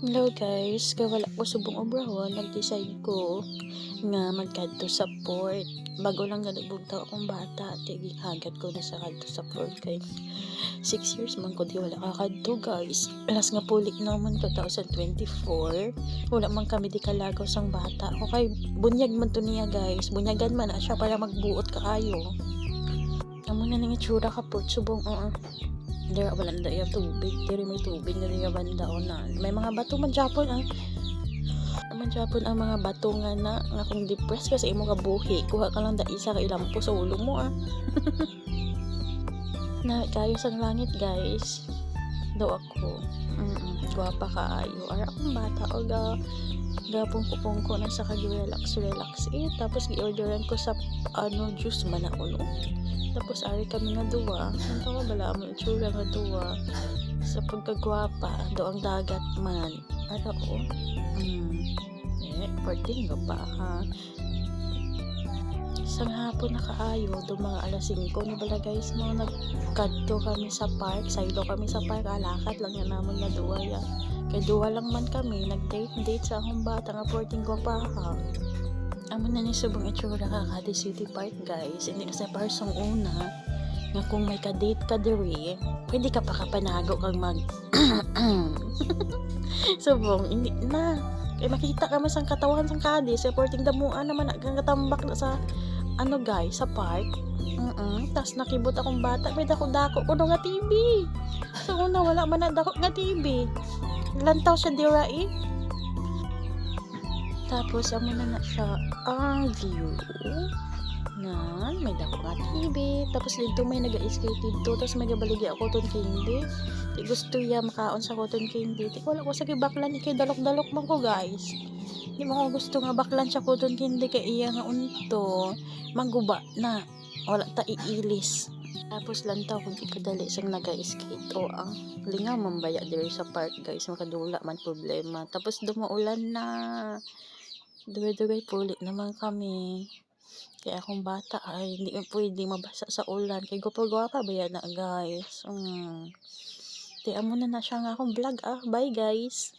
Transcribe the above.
Hello guys, kawala ko subong obrahon, nag-decide ko nga magkadto sa port. Bago lang nalubog daw akong bata, tiging hagat ko na sa kadto sa port kay 6 years man ko di wala kakadto guys. Alas nga pulik naman 2024, wala man kami di kalagaw sang bata. O kay bunyag man to niya guys, bunyagan man na siya para magbuot kaayo. Amo na ning itsura ka port subong dira wala na yung tubig, diri may tubig na diri banda o na. May mga bato man Japon man Japon ang mga bato nga kung depressed kasi imo ka buhi, kuha ka lang da isa ka ilampo sa ulo mo Na kayo sa langit guys. Daw ako. Gwapa kaayo. Ara akong bata o gapong kupong na sa kag-relax tapos gi-orderan ko sa juice man ako no. Tapos ari kami nga duwa, ang tawa bala mo itsura nga duwa sa pagkagwapa do ang dagat man. Ara o. Parting nga pa ha. Isang hapon na kaayo, do mga alas 5 na bala guys mo nagkadto kami sa park, saylo kami sa park, alakat lang yan naman nga duwa ya. Kay duwa lang man kami, nag-date sa akong bata nga parting ko pa ha. Amo na ni subong itsura ka kada city park guys, hindi kasi parsong una nga kung may ka-date ka diri, pwede ka pa kapanago kang mag subong hindi na kay makita ka masang katawan sang kadi supporting damuan naman ang katambak na sa guys sa park. Tas nakibot akong bata may dako kuno nga TV. So una wala man na dako nga TV, lantaw siya dira tapos amo na siya ang view na may dako nga TV. Tapos dito may naga-skate dito, tapos may gabaligi ako cotton candy. Di gusto ya makaon sa cotton candy. Di wala ko sa baklan kay dalok-dalok man ko guys. Di mo ko gusto nga baklan sa cotton candy kay iya nga unto maguba na wala ta iilis. Tapos lantaw kung di kadali sang naga-skate o ang lingaw mambaya diri sa park guys, makadula man problema. Tapos dumaulan na. Dugay-dugay pulit naman kami. Kaya akong bata ay hindi pwede mabasa sa ulan. Kay gwapa-gwapa ba yan na guys. Tiyan mo na siya nga akong vlog Bye guys.